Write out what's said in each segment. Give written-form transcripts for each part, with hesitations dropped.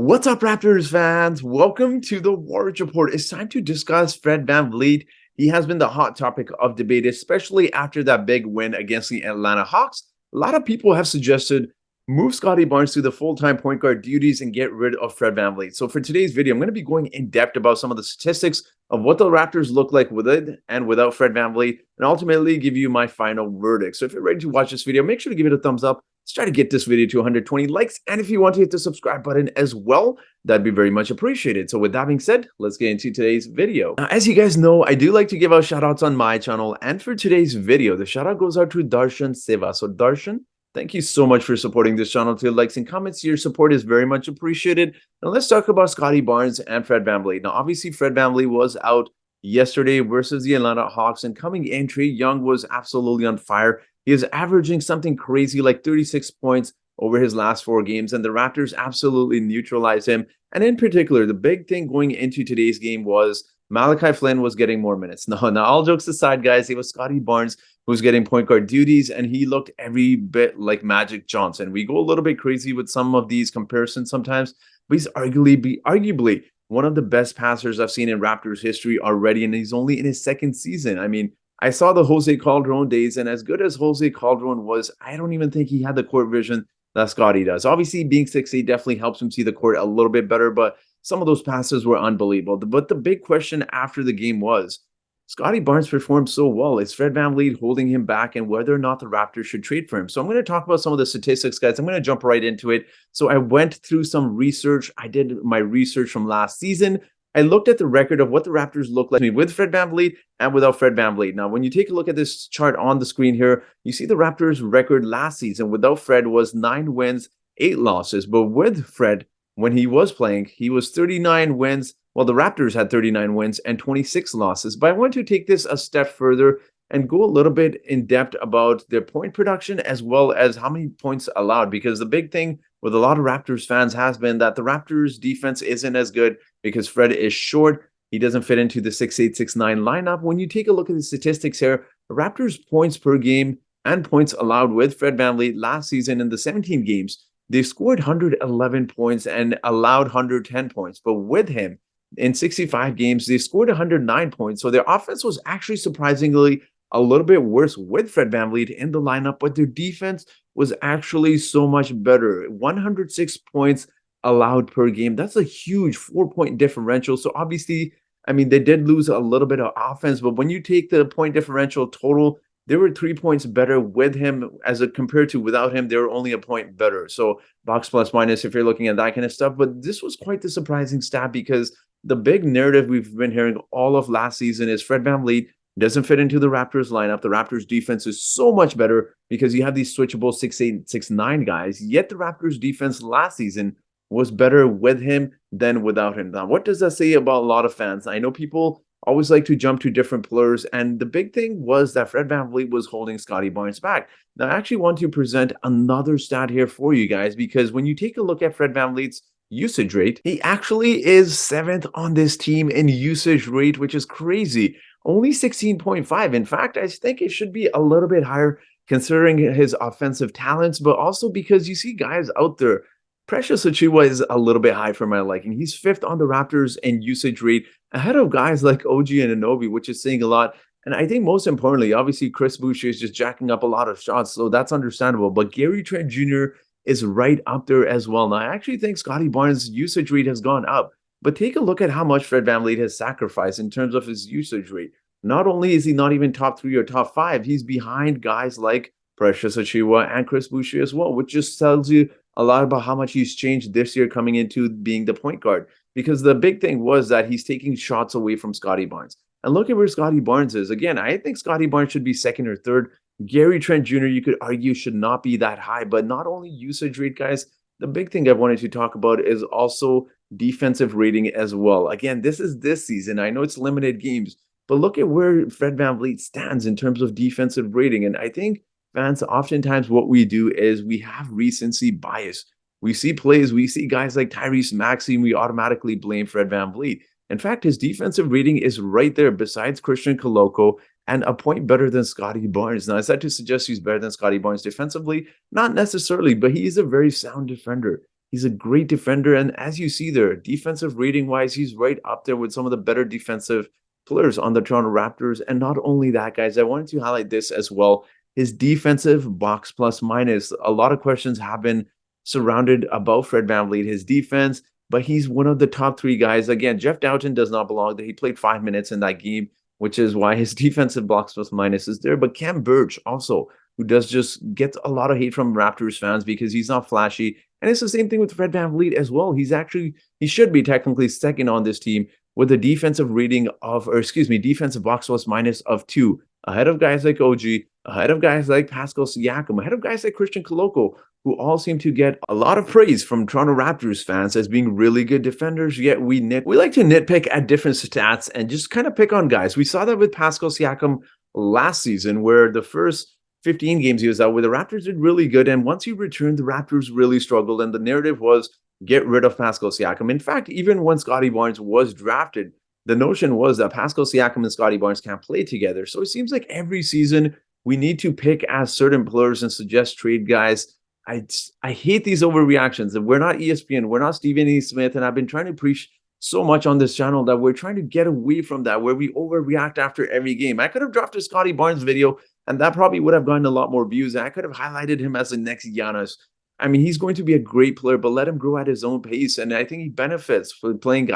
What's up, Raptors fans? Welcome to the Warriors Report. It's time to discuss Fred Vanvleet. He has been the hot topic of debate, especially after that big win against the Atlanta Hawks. A lot of people have suggested move Scottie Barnes to the full-time point guard duties and get rid of Fred Vanvleet. So for today's video, I'm going to be going in depth about some of the statistics of what the Raptors look like with it and without Fred Vanvleet, and ultimately give you my final verdict. So if you're ready to watch this video, make sure to give it a thumbs up. Let's try to get this video to 120 likes. And if you want to hit the subscribe button as well, that'd be very much appreciated. So with that being said, let's get into today's video. Now, as you guys know, I do like to give out shout outs on my channel. And for today's video, the shout out goes out to Darshan Seva. So Darshan, thank you so much for supporting this channel. To likes and comments, your support is very much appreciated. Now let's talk about Scottie Barnes and Fred Vanvleet. Now, obviously, Fred Vanvleet was out yesterday versus the Atlanta Hawks. And coming in, Trae Young was absolutely on fire. He is averaging something crazy like 36 points over his last 4 games, and the Raptors absolutely neutralized him. And in particular, the big thing going into today's game was Malachi Flynn was getting more minutes. Now, all jokes aside, guys, it was Scottie Barnes who was getting point guard duties, and he looked every bit like Magic Johnson. We go a little bit crazy with some of these comparisons sometimes, but he's arguably one of the best passers I've seen in Raptors history already, and he's only in his 2nd season. I mean, I saw the Jose Calderon days, and as good as Jose Calderon was, I don't even think he had the court vision that Scottie does. Obviously, being 6'8" definitely helps him see the court a little bit better, but some of those passes were unbelievable. But the big question after the game was, Scottie Barnes performed so well. Is Fred Vanvleet holding him back, and whether or not the Raptors should trade for him? So I'm going to talk about some of the statistics, guys. I'm going to jump right into it. So I went through some research. I did my research from last season. I looked at the record of what the Raptors look like with Fred Vanvleet and without Fred Vanvleet. Now, when you take a look at this chart on the screen here, you see the Raptors' record last season without Fred was 9 wins, 8 losses. But with Fred, when he was playing, he was 39 wins. Well, the Raptors had 39 wins and 26 losses. But I want to take this a step further and go a little bit in depth about their point production as well as how many points allowed. Because the big thing with a lot of Raptors fans has been that the Raptors defense isn't as good because Fred is short. He doesn't fit into the 6'8", 6'9" lineup. When you take a look at the statistics here, the Raptors points per game and points allowed with Fred Vanvleet last season in the 17 games, they scored 111 points and allowed 110 points. But with him in 65 games, they scored 109 points. So their offense was actually surprisingly a little bit worse with Fred Vanvleet in the lineup, but their defense was actually so much better. 106 points allowed per game. That's a huge 4-point differential. So obviously, I mean, they did lose a little bit of offense, but when you take the point differential total, they were 3 points better with him compared to without him. They were only a point better. So box plus minus if you're looking at that kind of stuff. But this was quite the surprising stat because the big narrative we've been hearing all of last season is Fred Vanvleet doesn't fit into the Raptors lineup. The Raptors defense is so much better because you have these switchable 6'8", 6'9" guys. Yet the Raptors defense last season was better with him than without him. Now, what does that say about a lot of fans? I know people always like to jump to different players, and the big thing was that Fred Vanvleet was holding Scottie Barnes back. Now, I actually want to present another stat here for you guys because when you take a look at Fred VanVleet's usage rate, he actually is 7th on this team in usage rate, which is crazy. Only 16.5. In fact, I think it should be a little bit higher considering his offensive talents, but also because you see guys out there. Precious Achiuwa is a little bit high for my liking. He's 5th on the Raptors in usage rate, ahead of guys like OG and Anunoby, which is saying a lot. And I think most importantly, obviously, Chris Boucher is just jacking up a lot of shots, so that's understandable. But Gary Trent Jr. is right up there as well. Now, I actually think Scottie Barnes' usage rate has gone up. But take a look at how much Fred VanVleet has sacrificed in terms of his usage rate. Not only is he not even top 3 or top 5, he's behind guys like Precious Achiuwa and Chris Boucher as well, which just tells you a lot about how much he's changed this year coming into being the point guard. Because the big thing was that he's taking shots away from Scottie Barnes. And look at where Scottie Barnes is. Again, I think Scottie Barnes should be 2nd or 3rd. Gary Trent Jr., you could argue, should not be that high. But not only usage rate, guys, the big thing I wanted to talk about is also defensive rating as well. Again, this is this season. I know it's limited games, but look at where Fred VanVleet stands in terms of defensive rating. And I think fans, oftentimes what we do is we have recency bias. We see plays, we see guys like Tyrese Maxey, and we automatically blame Fred VanVleet. In fact, his defensive rating is right there besides Christian Koloko and a point better than Scottie Barnes. Now, is that to suggest he's better than Scottie Barnes defensively? Not necessarily, but he is a very sound defender. He's a great defender. And as you see there, defensive rating wise, he's right up there with some of the better defensive players on the Toronto Raptors. And not only that, guys, I wanted to highlight this as well. His defensive box plus minus. A lot of questions have been surrounded about Fred VanVleet, his defense, but he's one of the top three guys. Again, Jeff Doughton does not belong there. He played 5 minutes in that game, which is why his defensive box plus minus is there. But Cam Birch also, who does just get a lot of hate from Raptors fans because he's not flashy. And it's the same thing with Fred VanVleet as well. He should be technically second on this team with a defensive rating of, or excuse me, defensive box plus minus of 2, ahead of guys like OG, ahead of guys like Pascal Siakam, ahead of guys like Christian Koloko, who all seem to get a lot of praise from Toronto Raptors fans as being really good defenders, yet we like to nitpick at different stats and just kind of pick on guys. We saw that with Pascal Siakam last season, where the first 15 games he was out with, the Raptors did really good, and once he returned, the Raptors really struggled, and the narrative was get rid of Pascal Siakam. In fact, even when Scottie Barnes was drafted, the notion was that Pascal Siakam and Scottie Barnes can't play together. So it seems like every season we need to pick as certain players and suggest trade guys. I hate these overreactions. And we're not ESPN, we're not Stephen A. Smith, and I've been trying to preach so much on this channel that we're trying to get away from that, where we overreact after every game. I could have dropped a Scottie Barnes video, and that probably would have gotten a lot more views. I could have highlighted him as the next Giannis. I mean, he's going to be a great player, but let him grow at his own pace. And I think he benefits for playing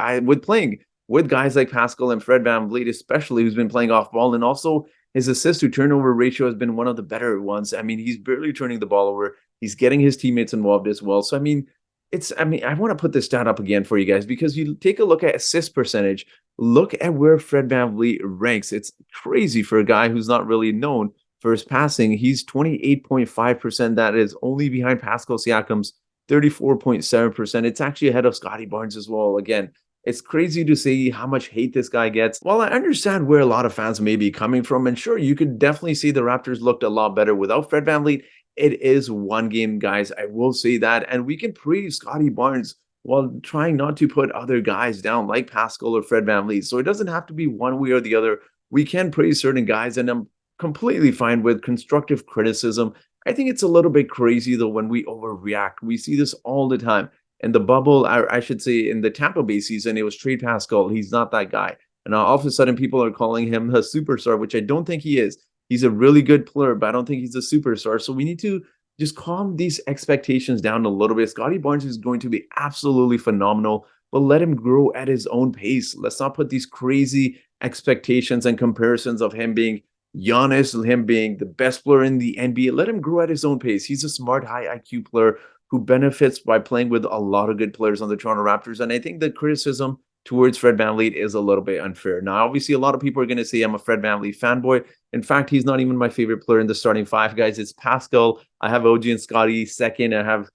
with guys like Pascal and Fred VanVleet, especially, who's been playing off ball. And also his assist to turnover ratio has been one of the better ones. I mean, he's barely turning the ball over. He's getting his teammates involved as well. So, I want to put this stat up again for you guys, because you take a look at assist percentage, look at where Fred VanVleet ranks. It's crazy for a guy who's not really known for his passing. He's 28.5%. That is only behind Pascal Siakam's 34.7%. It's actually ahead of Scottie Barnes as well. Again, it's crazy to see how much hate this guy gets. While I understand where a lot of fans may be coming from, and sure, you could definitely see the Raptors looked a lot better without Fred VanVleet, it is one game, guys. I will say that. And we can praise Scottie Barnes while trying not to put other guys down like Pascal or Fred VanVleet. So it doesn't have to be one way or the other. We can praise certain guys, and I'm completely fine with constructive criticism. I think it's a little bit crazy, though, when we overreact. We see this all the time. In the bubble, I should say in the Tampa Bay season, it was trade Pascal. He's not that guy. And now all of a sudden, people are calling him a superstar, which I don't think he is. He's a really good player, but I don't think he's a superstar. So we need to just calm these expectations down a little bit. Scottie Barnes is going to be absolutely phenomenal, but let him grow at his own pace. Let's not put these crazy expectations and comparisons of him being Giannis, him being the best player in the NBA. Let him grow at his own pace. He's a smart, high IQ player who benefits by playing with a lot of good players on the Toronto Raptors. And I think the criticism towards Fred VanVleet is a little bit unfair. Now, obviously, a lot of people are going to say I'm a Fred VanVleet fanboy. In fact, he's not even my favorite player in the starting five, guys. It's Pascal. I have OG and Scottie second. I have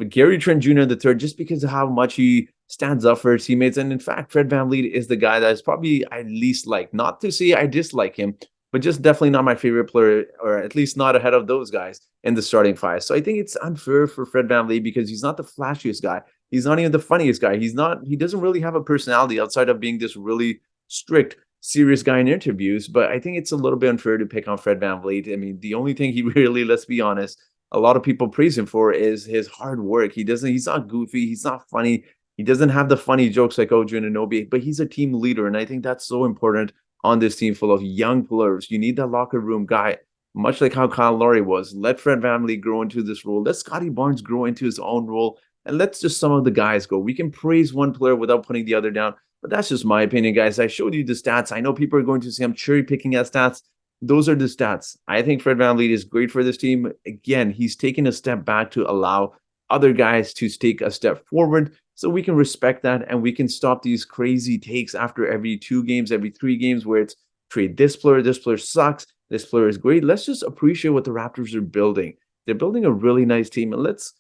Gary Trent Jr. in the third, just because of how much he stands up for his teammates. And in fact, Fred VanVleet is the guy that is probably I least like. Not to say I dislike him, but just definitely not my favorite player, or at least not ahead of those guys in the starting five. So I think it's unfair for Fred VanVleet because he's not the flashiest guy. He's not even the funniest guy. He doesn't really have a personality outside of being this really strict, serious guy in interviews. But I think it's a little bit unfair to pick on Fred VanVleet. I mean, the only thing he really, let's be honest, a lot of people praise him for is his hard work. He's not goofy. He's not funny. He doesn't have the funny jokes like OG and Anunoby, but he's a team leader. And I think that's so important on this team full of young players. You need that locker room guy, much like how Kyle Lowry was. Let Fred VanVleet grow into this role. Let Scottie Barnes grow into his own role. And let's just some of the guys go. We can praise one player without putting the other down. But that's just my opinion, guys. I showed you the stats. I know people are going to say I'm cherry picking at stats. Those are the stats. I think Fred VanVleet is great for this team. Again, he's taken a step back to allow other guys to take a step forward. So we can respect that, and we can stop these crazy takes after every 2 games, every 3 games, where it's trade this player sucks, this player is great. Let's just appreciate what the Raptors are building. They're building a really nice team, and let's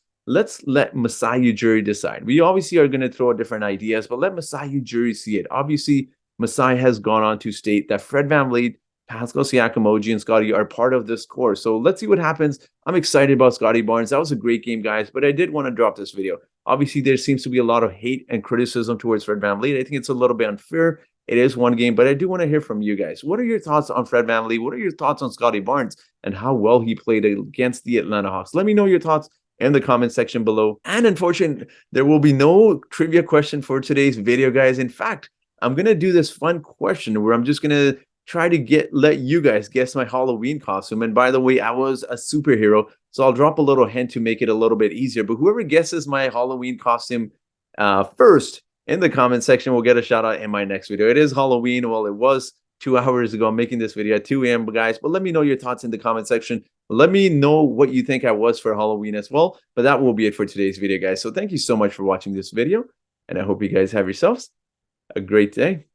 let Masai Ujiri decide. We obviously are going to throw different ideas, but let Masai Ujiri see it. Obviously, Masai has gone on to state that Fred VanVleet, Pascal Siakam, OG, and Scottie are part of this core. So let's see what happens. I'm excited about Scottie Barnes. That was a great game, guys, but I did want to drop this video. Obviously, there seems to be a lot of hate and criticism towards Fred VanVleet. I think it's a little bit unfair. It is one game, but I do want to hear from you guys. What are your thoughts on Fred VanVleet? What are your thoughts on Scottie Barnes and how well he played against the Atlanta Hawks? Let me know your thoughts in the comment section below. And unfortunately, there will be no trivia question for today's video, guys. In fact, I'm gonna do this fun question where I'm just gonna try to let you guys guess my Halloween costume. And by the way, I was a superhero, so I'll drop a little hint to make it a little bit easier. But whoever guesses my Halloween costume first in the comment section will get a shout out in my next video. It is Halloween. Well, it was 2 hours ago. I'm making this video at 2 a.m. guys, but let me know your thoughts in the comment section. Let me know what you think I was for Halloween as well. But that will be it for today's video, guys. So thank you so much for watching this video, and I hope you guys have yourselves a great day.